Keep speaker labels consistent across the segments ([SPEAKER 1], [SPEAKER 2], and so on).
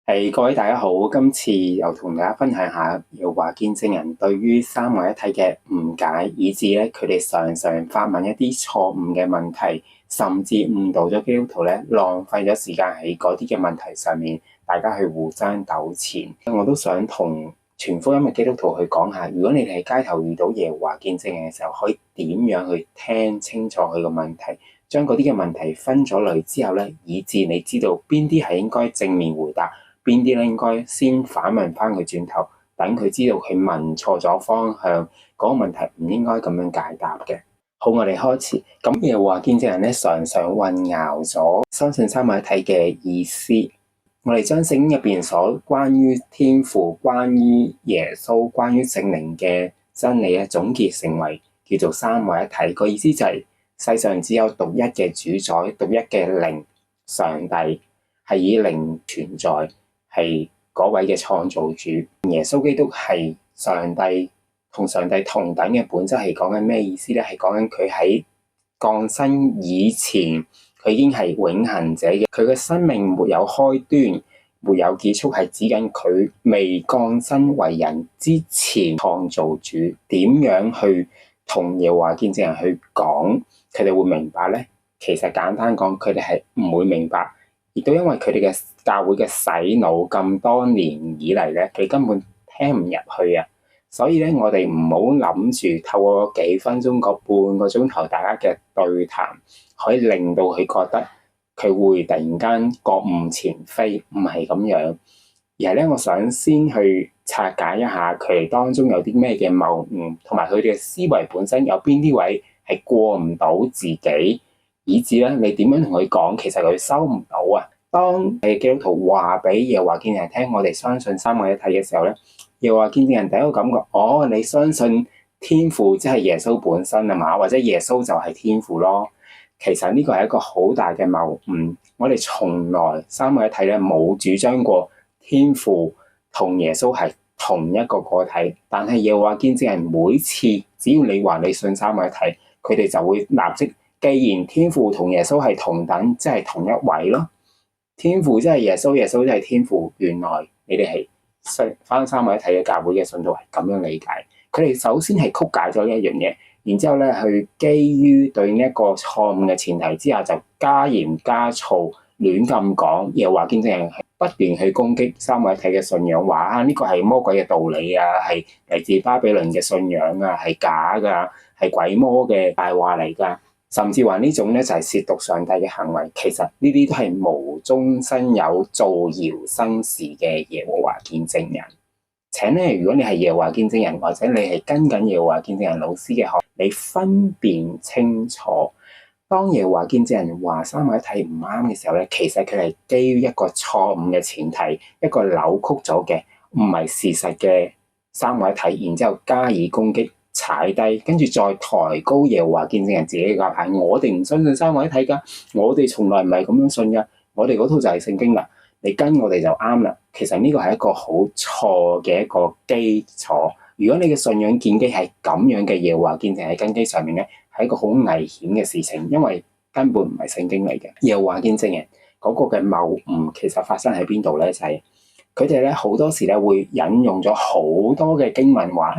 [SPEAKER 1] 各位大家好，今次又同大家分享下耶和華見證人對於三位一體嘅誤解，以致咧佢哋常常發問一啲錯誤嘅問題，甚至誤導咗基督徒咧，浪費咗時間喺嗰啲嘅問題上面，大家去互相糾纏。我都想同傳福音嘅基督徒去講下，如果你哋喺街頭遇到耶和華見證人嘅時候，可以點樣去聽清楚佢個問題，將嗰啲嘅問題分咗類之後咧，以致你知道邊啲係應該正面回答，邊啲咧應該先反問翻佢轉頭，等佢知道佢問錯咗方向，嗰個問題唔應該咁樣解答嘅。好，我哋開始。咁耶和華見證人咧，常常混淆咗相信三位一體嘅意思。我哋將聖經入邊所關於天父、關於耶穌、關於聖靈嘅真理咧，總結成為叫做三位一體。個意思就係世上只有獨一嘅主宰、獨一嘅靈，上帝係以靈存在。係嗰位嘅創造主，耶穌基督係上帝同上帝同等嘅本質，係講緊咩意思咧？係講緊佢喺降生以前，佢已經係永恆者嘅，佢嘅生命沒有開端，沒有結束，係指緊佢未降生為人之前，創造主點樣去同耶和華見證人去講，佢哋會明白咧？其實簡單講，佢哋係唔會明白。亦都因為佢哋嘅教會嘅洗腦咁多年以嚟咧，佢根本聽唔入去啊！所以咧，我哋唔好諗住透過幾分鐘、個半個鐘頭大家嘅對談，可以令到佢覺得佢會突然間覺悟前非，唔係咁樣。而係咧，我想先去拆解一下佢哋當中有啲咩嘅謬誤，同埋佢哋嘅思維本身有邊啲位係過唔到自己。以至咧，你點樣同佢講，其實佢收唔到啊！當你基督徒話俾耶和華見證人聽，我哋相信三位一體嘅時候咧，耶和華見證人第一個感覺，哦，你相信天父即係耶穌本身啊嘛，或者耶穌就係天父咯。其實呢個係一個好大嘅謬誤。我哋從來三位一體咧冇主張過天父同耶穌係同一個個體，但係耶和華見證人每次只要你話你信三位一體，佢哋就會立即。既然天父同耶穌係同等，即係同一位咯。天父即係耶穌，耶穌即係天父。原來你哋係翻三位一體嘅教會嘅信徒係咁樣理解。佢哋首先係曲解咗呢一樣嘢，然之後咧去基於對呢一個錯誤嘅前提之下，就加鹽加醋，亂咁講，又話見證人係不斷去攻擊三位一體嘅信仰，話啊呢個係魔鬼嘅道理啊，係嚟自巴比倫嘅信仰啊，係假噶，係鬼魔嘅大話嚟噶。甚至話呢種咧就係褻瀆上帝嘅行為，其實呢啲都係無中生有、造謠生事嘅耶和華見證人。請咧，如果你係耶和華見證人，或者你係跟緊耶和華見證人老師嘅學，你分辨清楚，當耶和華見證人話三位一體唔啱嘅時候咧，其實佢係基於一個錯誤嘅前提，一個扭曲咗嘅唔係事實嘅三位一體，然之後加以攻擊。踩低，跟住再抬高耶和華見證人自己嘅價牌。我哋唔相信三位一體㗎，我哋從來唔係咁樣信㗎。我哋嗰套就係聖經啦，你跟我哋就啱啦。其實呢個係一個好錯嘅一個基礎。如果你嘅信仰建基係咁樣嘅耶和華見證人喺根基上面咧，係一個好危險嘅事情，因為根本唔係聖經嚟嘅。耶和華見證人嗰個嘅謬誤其實發生喺邊度咧？就係佢哋咧好多時咧會引用咗好多嘅經文話，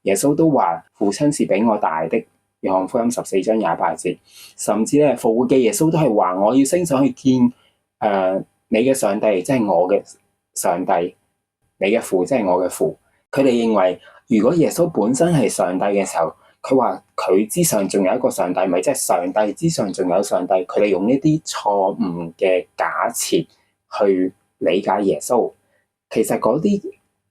[SPEAKER 1] 耶穌都話父親是比我大的，約翰福音14章28節，甚至咧復活嘅耶穌都係話我要升上去見你嘅上帝，即係我嘅上帝，你嘅父即係我嘅父。佢哋認為如果耶穌本身係上帝嘅時候，佢話佢之上仲有一個上帝，咪即係上帝之上仲有上帝。佢哋用呢啲錯誤嘅假設去理解耶穌，其實嗰啲。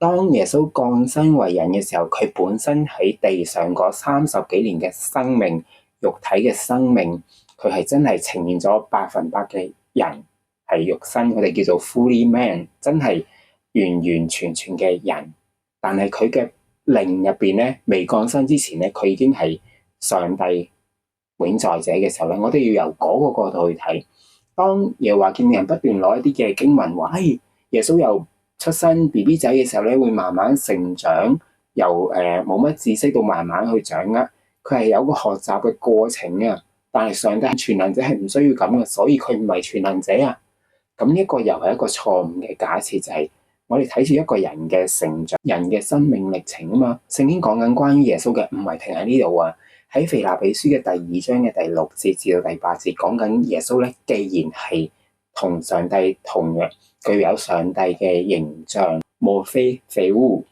[SPEAKER 1] 當耶穌降生為人嘅時候，佢本身喺地上嗰30幾年嘅生命，肉體嘅生命，佢係真係呈現咗100%嘅人係肉身，我哋叫做 fully man， 真係完完全全嘅人。但係佢嘅靈入邊咧，未降生之前咧，佢已經係上帝永在者嘅時候咧，我哋要由嗰個角度去睇。當耶和華見證人不斷攞一啲嘅經文話，耶穌又出生 BB 仔嘅時候咧，會慢慢成長，由冇乜知識到慢慢去掌握，佢係有個學習嘅過程啊。但係上帝全能者係唔需要咁嘅，所以佢唔係全能者啊。咁呢一個又係一個錯誤嘅假設，就係我哋睇住一個人嘅成長、人嘅生命歷程啊嘛。聖經講緊關於耶穌嘅，唔係停喺呢度啊。喺腓立比書嘅第2章嘅第6節至到第8節，講緊耶穌咧，既然係同上帝同樣具有上帝嘅形象，莫非非烏。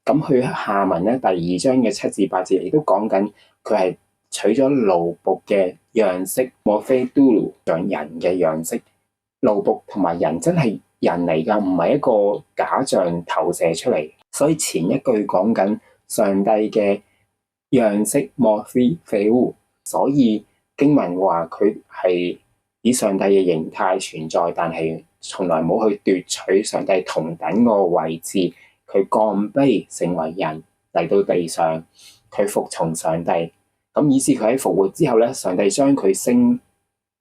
[SPEAKER 1] 咁佢下文咧，第2章嘅7至8節亦都講緊佢係取咗奴僕嘅樣式，莫非都魯像人嘅樣式。奴僕同埋人真係人嚟㗎，唔係一個假象投射出嚟。所以前一句講緊上帝嘅樣式莫非非烏，所以經文話佢係以上帝嘅形態存在，但係從來冇去奪取上帝同等個位置。佢降卑成為人嚟到地上，佢服從上帝，咁以致佢喺復活之後咧，上帝將佢升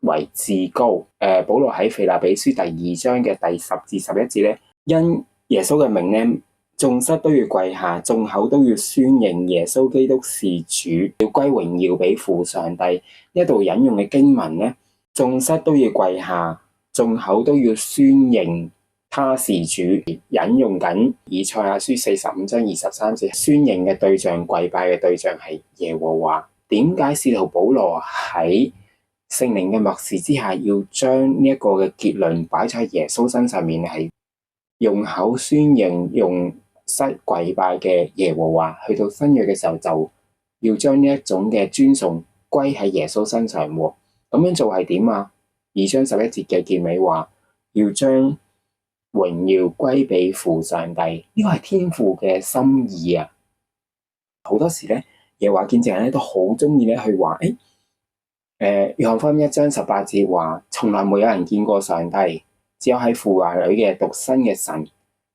[SPEAKER 1] 為至高。保羅喺腓立比書第2章嘅第10至11節咧，因耶穌嘅名咧，眾膝都要跪下，眾口都要宣認耶穌基督是主，要歸榮耀俾父上帝。呢度引用嘅經文咧，眾膝都要跪下，眾口都要宣認他是主，引用緊以賽亞書45章23節，宣認嘅對象、跪拜嘅對象係耶和華。點解使徒保羅喺聖靈嘅默示之下，要將呢一個嘅結論擺喺耶穌身上面，係用口宣認、用膝跪拜嘅耶和華，去到新約嘅時候就要將呢一種嘅尊崇歸喺耶穌身上喎。咁樣做係點啊？2章11節嘅結尾話，要將榮耀歸俾父上帝，呢個係天父嘅心意啊！好多時咧，耶和華見證人咧都好中意咧去話，約翰福音1章18節話，從來沒有人見過上帝，只有喺父懷裏嘅獨生嘅神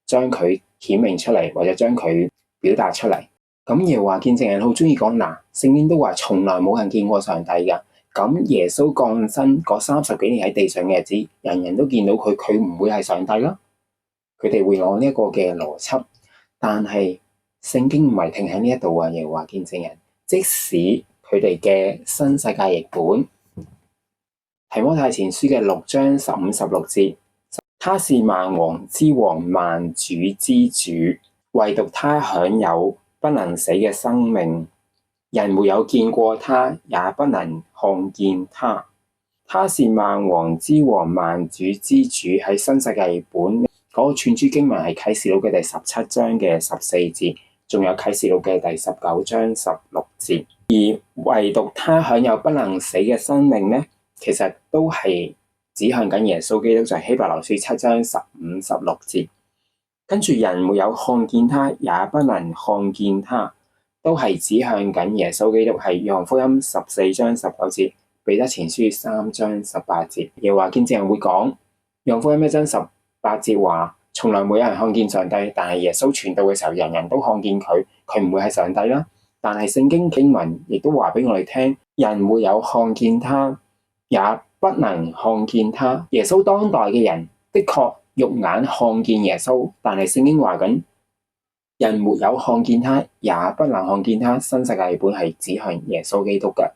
[SPEAKER 1] 將佢顯明出嚟，或者將佢表達出嚟。咁耶和華見證人好中意講，嗱，聖經都話從來冇人見過上帝噶。咁耶穌降生嗰30幾年喺地上嘅日子，人人都見到佢，佢唔會係上帝啦。佢哋會攞呢一個嘅邏輯，但係聖經唔係停喺呢一度啊！耶和華見證人，即使佢哋嘅新世界譯本提摩太前書嘅6章15、16節，他是萬王之王、萬主之主，唯獨他享有不能死嘅生命，人沒有見過他，也不能看見他。他是萬王之王、萬主之主，喺新世界譯本。嗰個串珠經文係啟示錄嘅第17章嘅14節，仲有啟示錄嘅第19章16節。而唯獨他享有不能死嘅生命咧，其實都係指向緊耶穌基督，就係希伯來書7章15、16節。跟住人沒有看見他，也不能看見他，都係指向緊耶穌基督，係約翰福音14章19節、彼得前書3章18節。耶和華見證人會講，約翰福音1章18節話，從來冇人看見上帝，但係耶穌傳道嘅時候，人人都看見佢，佢唔會係上帝啦。但係聖經經文亦都話俾我哋聽，人沒有看見他，也不能看見他。耶穌當代嘅人的確肉眼看見耶穌，但係聖經話緊，人沒有看見他，也不能看見他。新世界譯本係指向耶穌基督嘅。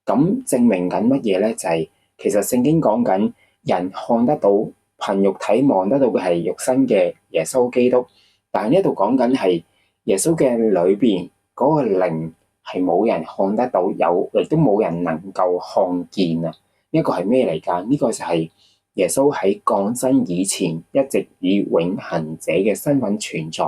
[SPEAKER 1] 咁證明緊乜嘢咧？就係其實聖經講緊人看得到，憑肉體望得到嘅係肉身嘅耶穌基督，但係呢度講緊係耶穌嘅裏邊嗰個靈係冇人看得到，亦都冇人能夠看見啊！呢個係咩嚟㗎？呢個就係耶穌喺降生以前一直以永恆者嘅身份存在。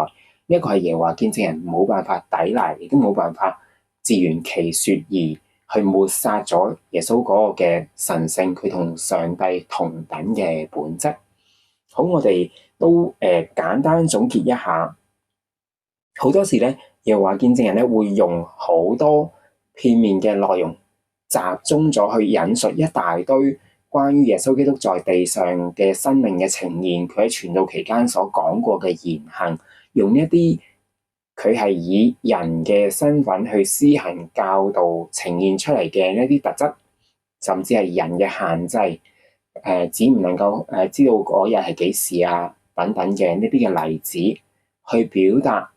[SPEAKER 1] 呢個係耶和華見證人冇辦法抵賴，亦都冇辦法自圓其說而去抹殺咗耶穌嗰個嘅神性，佢同上帝同等嘅本質。好，我哋都簡單總結一下。好多時咧，耶和華見證人咧會用好多片面嘅內容，集中咗去引述一大堆關於耶穌基督在地上嘅生命嘅呈現，佢喺傳道期間所講過嘅言行，用一啲佢係以人嘅身份去施行教導呈現出嚟嘅一啲特質，甚至係人嘅限制，只唔能夠知道嗰日係幾時啊等等嘅呢啲嘅例子，去表達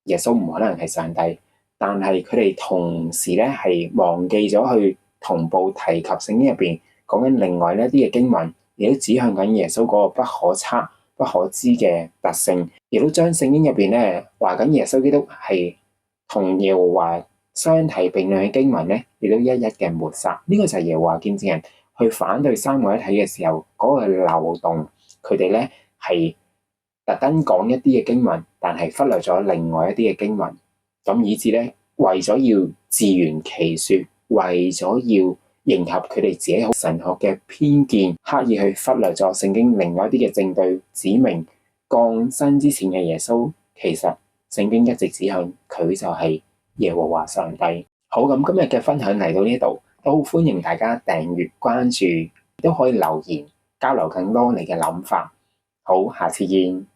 [SPEAKER 1] 耶穌唔可能係上帝，但係佢哋同時咧係忘記咗去同步提及聖經入邊講緊另外一啲嘅經文，亦都指向緊耶穌嗰個不可測、不可知嘅特性，亦都將聖經入邊咧話緊耶穌基督係同耶和華相提並論嘅經文咧，亦都一一嘅抹殺。呢個就係耶和華見證人去反對三位一體嘅時候嗰個漏洞，佢哋咧係特登講一啲嘅經文，但係忽略咗另外一啲嘅經文，咁以致咧為咗要自圓其說，為咗要迎合佢哋自己神學嘅偏見，刻意去忽略咗聖經另外一啲嘅證據，指明降生之前嘅耶穌，其實聖經一直指向佢就係耶和華上帝。好，咁今日嘅分享嚟到呢度，都歡迎大家訂閱關注，都可以留言交流更多你嘅諗法。好，下次見。